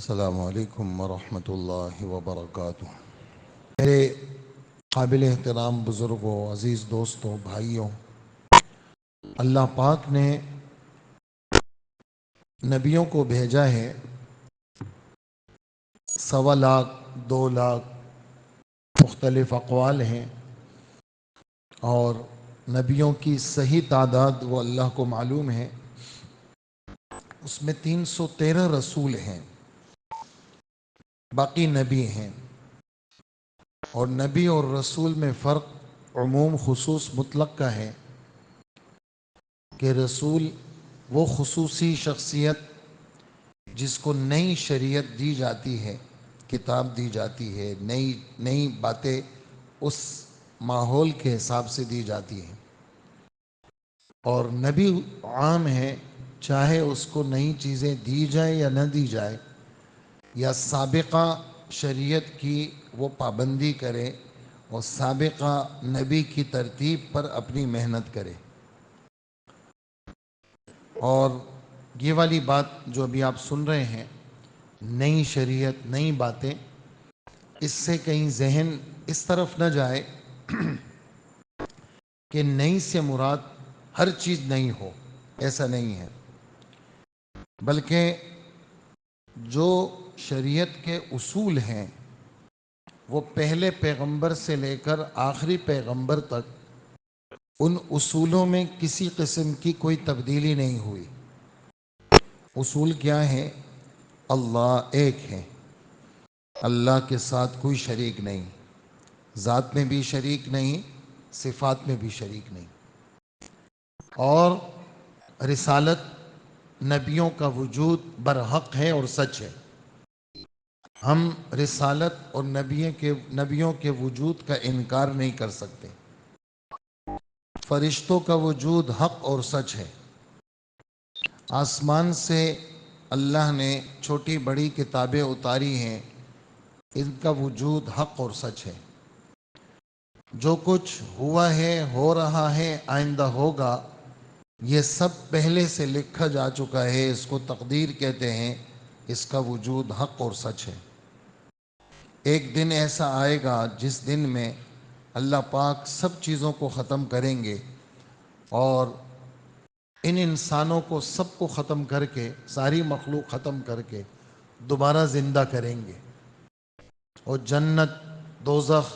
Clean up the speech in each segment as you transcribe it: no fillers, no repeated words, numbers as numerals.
السلام علیکم ورحمۃ اللہ وبرکاتہ۔ میرے قابل احترام بزرگوں، عزیز دوستوں، بھائیوں، اللہ پاک نے نبیوں کو بھیجا ہے 1.25 لاکھ 2 لاکھ مختلف اقوال ہیں، اور نبیوں کی صحیح تعداد وہ اللہ کو معلوم ہے۔ اس میں 313 رسول ہیں، باقی نبی ہیں۔ اور نبی اور رسول میں فرق عموم خصوص مطلق کا ہے کہ رسول وہ خصوصی شخصیت جس کو نئی شریعت دی جاتی ہے، کتاب دی جاتی ہے، نئی باتیں اس ماحول کے حساب سے دی جاتی ہیں۔ اور نبی عام ہے، چاہے اس کو نئی چیزیں دی جائے یا نہ دی جائے، یا سابقہ شریعت کی وہ پابندی کرے اور سابقہ نبی کی ترتیب پر اپنی محنت کرے۔ اور یہ والی بات جو ابھی آپ سن رہے ہیں، نئی شریعت، نئی باتیں، اس سے کہیں ذہن اس طرف نہ جائے کہ نئی سے مراد ہر چیز نئی ہو، ایسا نہیں ہے۔ بلکہ جو شریعت کے اصول ہیں وہ پہلے پیغمبر سے لے کر آخری پیغمبر تک ان اصولوں میں کسی قسم کی کوئی تبدیلی نہیں ہوئی۔ اصول کیا ہے؟ اللہ ایک ہے، اللہ کے ساتھ کوئی شریک نہیں، ذات میں بھی شریک نہیں، صفات میں بھی شریک نہیں۔ اور رسالت، نبیوں کا وجود برحق ہے اور سچ ہے۔ ہم رسالت اور نبیوں کے وجود کا انکار نہیں کر سکتے۔ فرشتوں کا وجود حق اور سچ ہے۔ آسمان سے اللہ نے چھوٹی بڑی کتابیں اتاری ہیں، ان کا وجود حق اور سچ ہے۔ جو کچھ ہوا ہے، ہو رہا ہے، آئندہ ہوگا، یہ سب پہلے سے لکھا جا چکا ہے، اس کو تقدیر کہتے ہیں، اس کا وجود حق اور سچ ہے۔ ایک دن ایسا آئے گا جس دن میں اللہ پاک سب چیزوں کو ختم کریں گے، اور ان انسانوں کو سب کو ختم کر کے، ساری مخلوق ختم کر کے دوبارہ زندہ کریں گے۔ اور جنت، دوزخ،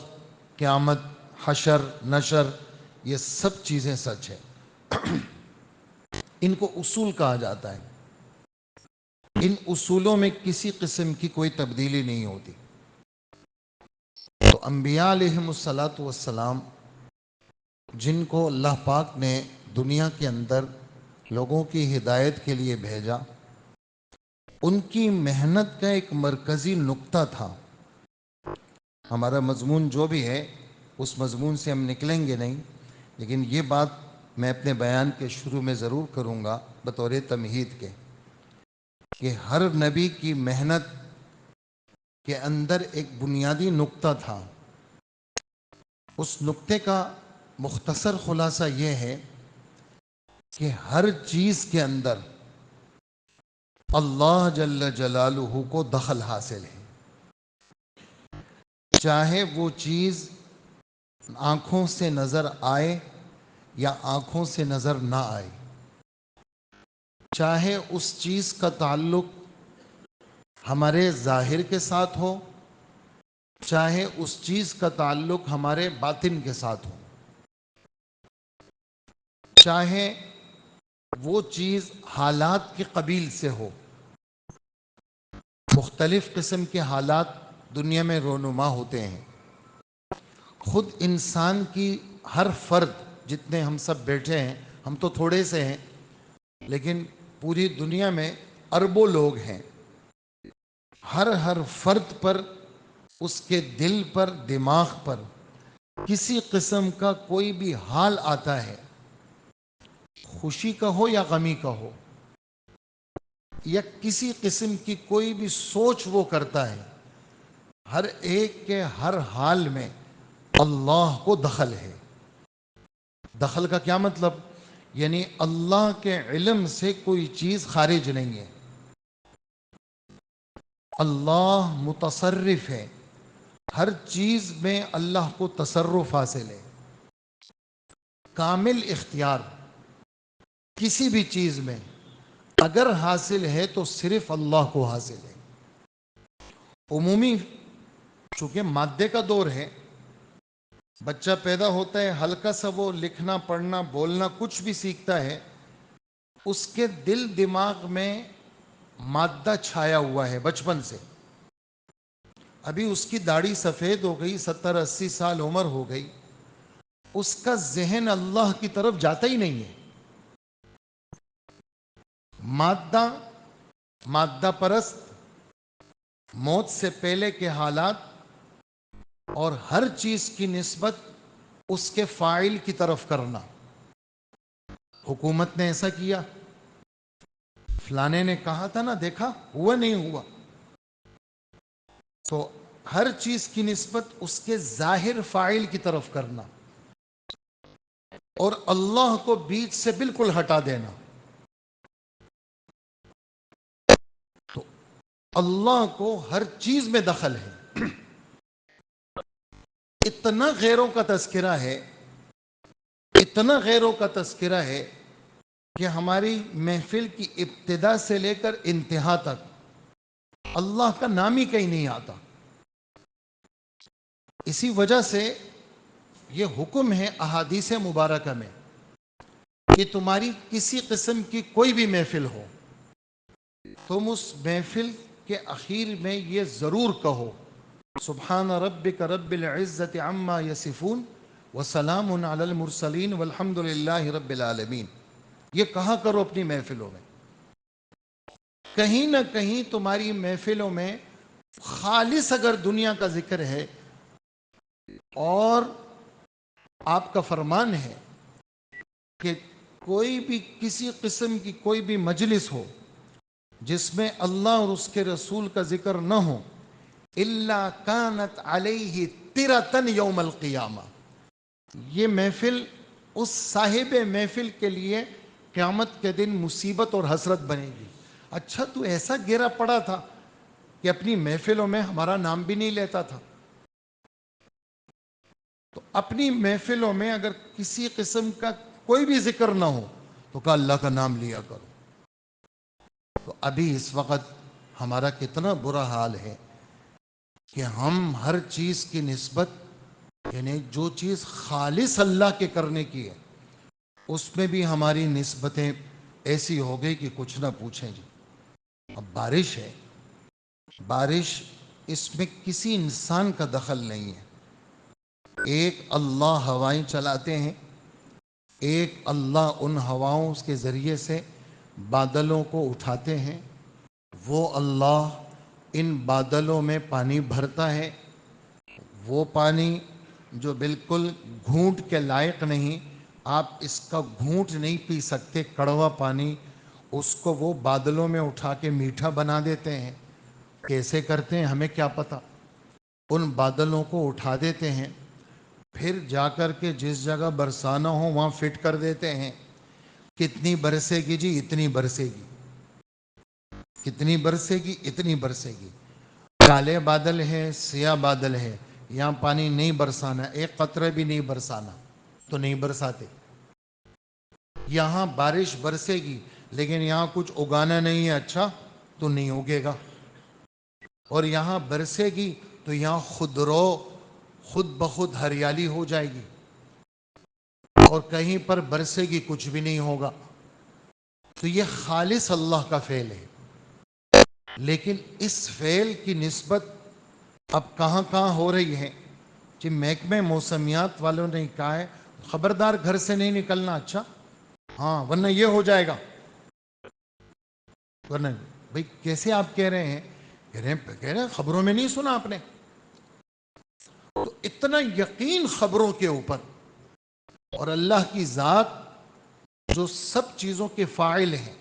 قیامت، حشر، نشر، یہ سب چیزیں سچ ہیں۔ ان کو اصول کہا جاتا ہے۔ ان اصولوں میں کسی قسم کی کوئی تبدیلی نہیں ہوتی۔ تو انبیاء علیہم السلام جن کو اللہ پاک نے دنیا کے اندر لوگوں کی ہدایت کے لیے بھیجا، ان کی محنت کا ایک مرکزی نقطہ تھا۔ ہمارا مضمون جو بھی ہے اس مضمون سے ہم نکلیں گے نہیں، لیکن یہ بات میں اپنے بیان کے شروع میں ضرور کروں گا بطور تمہید کے، کہ ہر نبی کی محنت کے اندر ایک بنیادی نقطہ تھا۔ اس نقطے کا مختصر خلاصہ یہ ہے کہ ہر چیز کے اندر اللہ جل جلالہ کو دخل حاصل ہے، چاہے وہ چیز آنکھوں سے نظر آئے یا آنکھوں سے نظر نہ آئے، چاہے اس چیز کا تعلق ہمارے ظاہر کے ساتھ ہو، چاہے اس چیز کا تعلق ہمارے باطن کے ساتھ ہو، چاہے وہ چیز حالات کے قبیل سے ہو۔ مختلف قسم کے حالات دنیا میں رونما ہوتے ہیں۔ خود انسان کی ہر فرد، جتنے ہم سب بیٹھے ہیں، ہم تو تھوڑے سے ہیں، لیکن پوری دنیا میں اربوں لوگ ہیں۔ ہر فرد پر، اس کے دل پر، دماغ پر کسی قسم کا کوئی بھی حال آتا ہے، خوشی کا ہو یا غمی کا ہو، یا کسی قسم کی کوئی بھی سوچ وہ کرتا ہے، ہر ایک کے ہر حال میں اللہ کو دخل ہے۔ دخل کا کیا مطلب؟ یعنی اللہ کے علم سے کوئی چیز خارج نہیں ہے۔ اللہ متصرف ہے، ہر چیز میں اللہ کو تصرف حاصل ہے، کامل اختیار کسی بھی چیز میں اگر حاصل ہے تو صرف اللہ کو حاصل ہے۔ عمومی چونکہ مادے کا دور ہے، بچہ پیدا ہوتا ہے، ہلکا سا وہ لکھنا پڑھنا بولنا کچھ بھی سیکھتا ہے، اس کے دل دماغ میں مادہ چھایا ہوا ہے بچپن سے۔ ابھی اس کی داڑھی سفید ہو گئی، 70-80 سال عمر ہو گئی، اس کا ذہن اللہ کی طرف جاتا ہی نہیں ہے۔ مادہ، مادہ پرست، موت سے پہلے کے حالات اور ہر چیز کی نسبت اس کے فاعل کی طرف کرنا۔ حکومت نے ایسا کیا، فلانے نے کہا تھا نا، دیکھا ہوا نہیں ہوا، تو ہر چیز کی نسبت اس کے ظاہر فاعل کی طرف کرنا اور اللہ کو بیچ سے بالکل ہٹا دینا۔ تو اللہ کو ہر چیز میں دخل ہے۔ اتنا غیروں کا تذکرہ ہے، اتنا غیروں کا تذکرہ ہے کہ ہماری محفل کی ابتدا سے لے کر انتہا تک اللہ کا نام ہی کہیں نہیں آتا۔ اسی وجہ سے یہ حکم ہے احادیث مبارکہ میں کہ تمہاری کسی قسم کی کوئی بھی محفل ہو، تم اس محفل کے اخیر میں یہ ضرور کہو، سبحان ربک رب العزت عما یصفون وسلام علی المرسلین والحمد للہ رب العالمین۔ یہ کہا کرو اپنی محفلوں میں۔ کہیں نہ کہیں تمہاری محفلوں میں خالص اگر دنیا کا ذکر ہے اور آپ کا فرمان ہے کہ کوئی بھی کسی قسم کی کوئی بھی مجلس ہو جس میں اللہ اور اس کے رسول کا ذکر نہ ہو، الا کانت علیہ ترتن یوم القیامہ، یہ محفل اس صاحب محفل کے لیے قیامت کے دن مصیبت اور حسرت بنے گی۔ اچھا تو ایسا گرا پڑا تھا کہ اپنی محفلوں میں ہمارا نام بھی نہیں لیتا تھا۔ تو اپنی محفلوں میں اگر کسی قسم کا کوئی بھی ذکر نہ ہو تو کہا اللہ کا نام لیا کرو۔ تو ابھی اس وقت ہمارا کتنا برا حال ہے کہ ہم ہر چیز کی نسبت، یعنی جو چیز خالص اللہ کے کرنے کی ہے اس میں بھی ہماری نسبتیں ایسی ہو گئی کہ کچھ نہ پوچھیں جی۔ اب بارش ہے، بارش اس میں کسی انسان کا دخل نہیں ہے، ایک اللہ ہوائیں چلاتے ہیں، ایک اللہ ان ہواؤں کے ذریعے سے بادلوں کو اٹھاتے ہیں، وہ اللہ ان بادلوں میں پانی بھرتا ہے، وہ پانی جو بالکل گھونٹ کے لائق نہیں، آپ اس کا گھونٹ نہیں پی سکتے، کڑوا پانی، اس کو وہ بادلوں میں اٹھا کے میٹھا بنا دیتے ہیں۔ کیسے کرتے ہیں ہمیں کیا پتا، ان بادلوں کو اٹھا دیتے ہیں، پھر جا کر کے جس جگہ برسانا ہو وہاں فٹ کر دیتے ہیں۔ کتنی برسے گی جی؟ اتنی برسے گی۔ کتنی برسے گی؟ اتنی برسے گی۔ کالے بادل ہے، سیاہ بادل ہے، یہاں پانی نہیں برسانا، ایک قطرے بھی نہیں برسانا، تو نہیں برساتے۔ یہاں بارش برسے گی لیکن یہاں کچھ اگانا نہیں ہے، اچھا تو نہیں اگے گا۔ اور یہاں برسے گی تو یہاں خود بخود ہریالی ہو جائے گی، اور کہیں پر برسے گی کچھ بھی نہیں ہوگا۔ تو یہ خالص اللہ کا فعل ہے، لیکن اس فعل کی نسبت اب کہاں کہاں ہو رہی ہے کہ محکمہ موسمیات والوں نے کہا ہے خبردار گھر سے نہیں نکلنا، اچھا ہاں ورنہ یہ ہو جائے گا۔ ورنہ بھئی کیسے آپ کہہ رہے ہیں؟ کہہ رہے ہیں خبروں میں نہیں سنا آپ نے؟ تو اتنا یقین خبروں کے اوپر، اور اللہ کی ذات جو سب چیزوں کے فاعل ہیں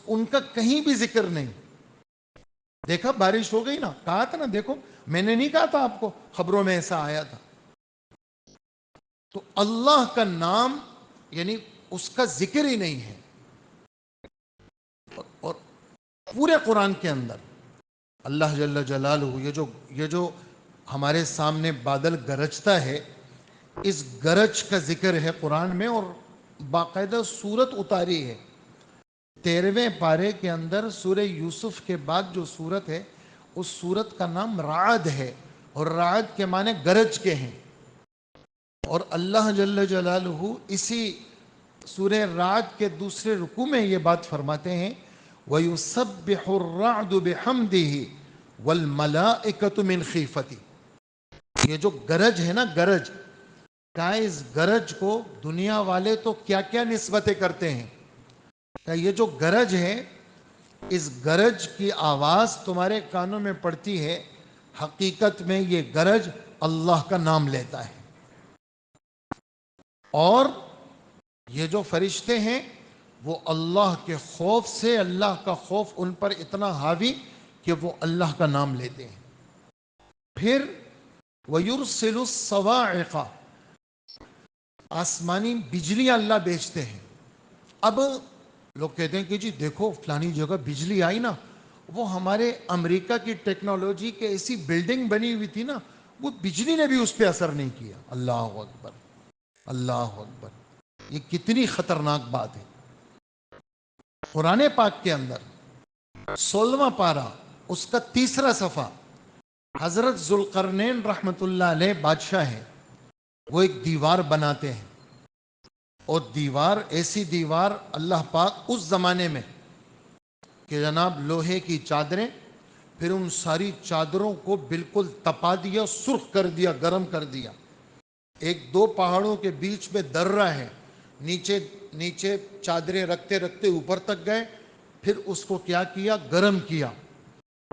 ان کا کہیں بھی ذکر نہیں۔ دیکھا بارش ہو گئی نا، کہا تھا نا، دیکھو میں نے نہیں کہا تھا آپ کو خبروں میں ایسا آیا تھا۔ تو اللہ کا نام یعنی اس کا ذکر ہی نہیں ہے، اور پورے قرآن کے اندر اللہ جل جلالہ، یہ جو ہمارے سامنے بادل گرجتا ہے، اس گرج کا ذکر ہے قرآن میں، اور باقاعدہ سورت اتاری ہے 13ویں پارے کے اندر۔ سورہ یوسف کے بعد جو سورت ہے اس سورت کا نام رعد ہے، اور رعد کے معنی گرج کے ہیں۔ اور اللہ جل جلالہ اسی سورہ رعد کے دوسرے رکوع میں یہ بات فرماتے ہیں، وَيُسَبِّحُ الرَّعْدُ بِحَمْدِهِ وَالْمَلَائِكَةُ مِنْ خِیفَتِهِ۔ یہ جو گرج ہے نا، گرج کا، اس گرج کو دنیا والے تو کیا کیا نسبتیں کرتے ہیں کہ یہ جو گرج ہے، اس گرج کی آواز تمہارے کانوں میں پڑتی ہے، حقیقت میں یہ گرج اللہ کا نام لیتا ہے۔ اور یہ جو فرشتے ہیں وہ اللہ کے خوف سے، اللہ کا خوف ان پر اتنا حاوی کہ وہ اللہ کا نام لیتے ہیں۔ پھر وَيُرْسِلُ الصَّوَاعِقَ، آسمانی بجلی اللہ بیچتے ہیں۔ اب لوگ کہتے ہیں کہ جی دیکھو فلانی جگہ بجلی آئی نا، وہ ہمارے امریکہ کی ٹیکنالوجی کے ایسی بلڈنگ بنی ہوئی تھی نا، وہ بجلی نے بھی اس پہ اثر نہیں کیا۔ اللہ اکبر، اللہ اکبر، یہ کتنی خطرناک بات ہے۔ قرآن پاک کے اندر 16واں پارہ، اس کا 3 صفحہ، حضرت ذوالقرنین رحمت اللہ علیہ بادشاہ ہیں، وہ ایک دیوار بناتے ہیں، اور دیوار ایسی دیوار اللہ پاک اس زمانے میں کہ جناب لوہے کی چادریں، پھر ان ساری چادروں کو بالکل تپا دیا، سرخ کر دیا، گرم کر دیا۔ ایک 2 پہاڑوں کے بیچ میں درہ ہے، نیچے چادریں رکھتے رکھتے اوپر تک گئے، پھر اس کو کیا کیا، گرم کیا،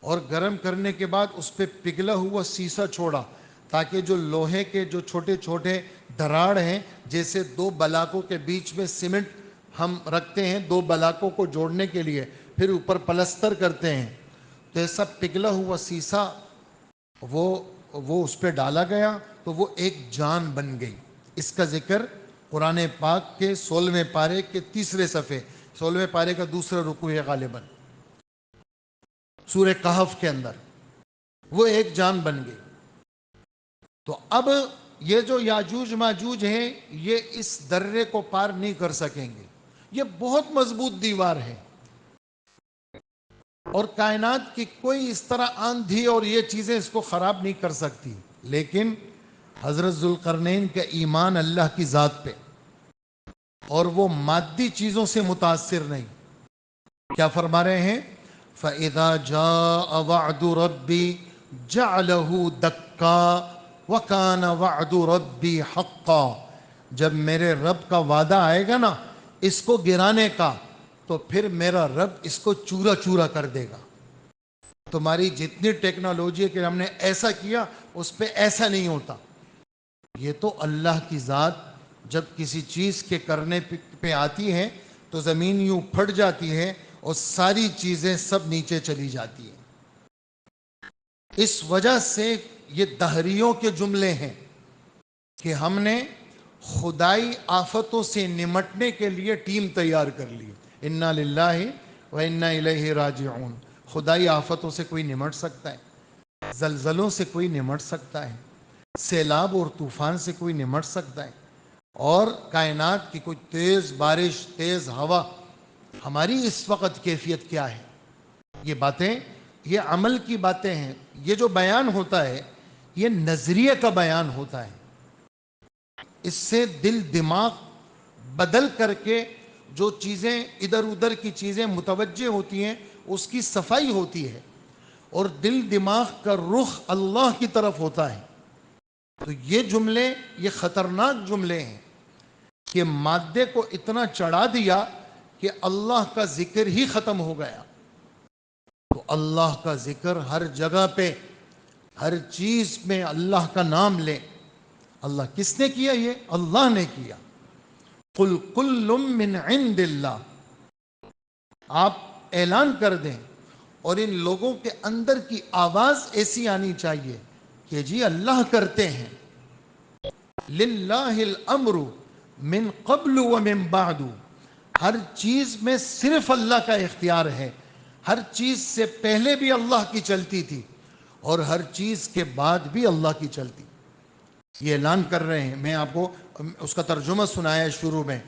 اور گرم کرنے کے بعد اس پہ پگھلا ہوا سیسا چھوڑا، تاکہ جو لوہے کے جو چھوٹے چھوٹے دراڑ ہیں، جیسے 2 بلاکوں کے بیچ میں سیمنٹ ہم رکھتے ہیں 2 بلاکوں کو جوڑنے کے لیے، پھر اوپر پلستر کرتے ہیں، تو ایسا پگھلا ہوا سیسا وہ اس پہ ڈالا گیا، تو وہ ایک جان بن گئی۔ اس کا ذکر قرآن پاک کے 16ویں پارے کے 3 صفحے، 16ویں پارے کا 2 رکوع ہے غالباً، سورہ کہف کے اندر، وہ ایک جان بن گئی۔ تو اب یہ جو یاجوج ماجوج ہیں، یہ اس درے کو پار نہیں کر سکیں گے، یہ بہت مضبوط دیوار ہے، اور کائنات کی کوئی اس طرح آندھی اور یہ چیزیں اس کو خراب نہیں کر سکتی۔ لیکن حضرت ذوالقرنین کا ایمان اللہ کی ذات پہ، اور وہ مادی چیزوں سے متاثر نہیں۔ کیا فرما رہے ہیں؟ فَإِذَا جَاءَ وَعْدُ رَبِّي جَعَلَهُ دَكَّا وَكَانَ وَعْدُ رَبِّي حَقًّا۔ جب میرے رب کا وعدہ آئے گا نا اس کو گرانے کا، تو پھر میرا رب اس کو چورا چورا کر دے گا۔ تمہاری جتنی ٹیکنالوجی ہے کہ ہم نے ایسا کیا، اس پہ ایسا نہیں ہوتا۔ یہ تو اللہ کی ذات جب کسی چیز کے کرنے پہ آتی ہے تو زمین یوں پھٹ جاتی ہے اور ساری چیزیں سب نیچے چلی جاتی ہیں۔ اس وجہ سے یہ دہریوں کے جملے ہیں کہ ہم نے خدائی آفتوں سے نمٹنے کے لیے ٹیم تیار کر لی۔ انا للہ و انا الیہ راجعون۔ خدائی آفتوں سے کوئی نمٹ سکتا ہے؟ زلزلوں سے کوئی نمٹ سکتا ہے؟ سیلاب اور طوفان سے کوئی نمٹ سکتا ہے؟ اور کائنات کی کوئی تیز بارش، تیز ہوا، ہماری اس وقت کیفیت کیا ہے؟ یہ باتیں، یہ عمل کی باتیں ہیں۔ یہ جو بیان ہوتا ہے یہ نظریے کا بیان ہوتا ہے، اس سے دل دماغ بدل کر کے جو چیزیں ادھر ادھر کی چیزیں متوجہ ہوتی ہیں اس کی صفائی ہوتی ہے، اور دل دماغ کا رخ اللہ کی طرف ہوتا ہے۔ تو یہ جملے، یہ خطرناک جملے ہیں کہ مادے کو اتنا چڑھا دیا کہ اللہ کا ذکر ہی ختم ہو گیا۔ تو اللہ کا ذکر ہر جگہ پہ، ہر چیز میں اللہ کا نام لیں۔ اللہ کس نے کیا؟ یہ اللہ نے کیا۔ قُلْ كُلٌّ مِّنْ عِنْدِ اللَّهِ، آپ اعلان کر دیں، اور ان لوگوں کے اندر کی آواز ایسی آنی چاہیے کہ جی اللہ کرتے ہیں۔ لِلَّهِ الْأَمْرُ مِنْ قَبْلُ وَمِنْ بَعْدُ، ہر چیز میں صرف اللہ کا اختیار ہے، ہر چیز سے پہلے بھی اللہ کی چلتی تھی اور ہر چیز کے بعد بھی اللہ کی چلتی. یہ اعلان کر رہے ہیں. میں آپ کو اس کا ترجمہ سنایا شروع میں.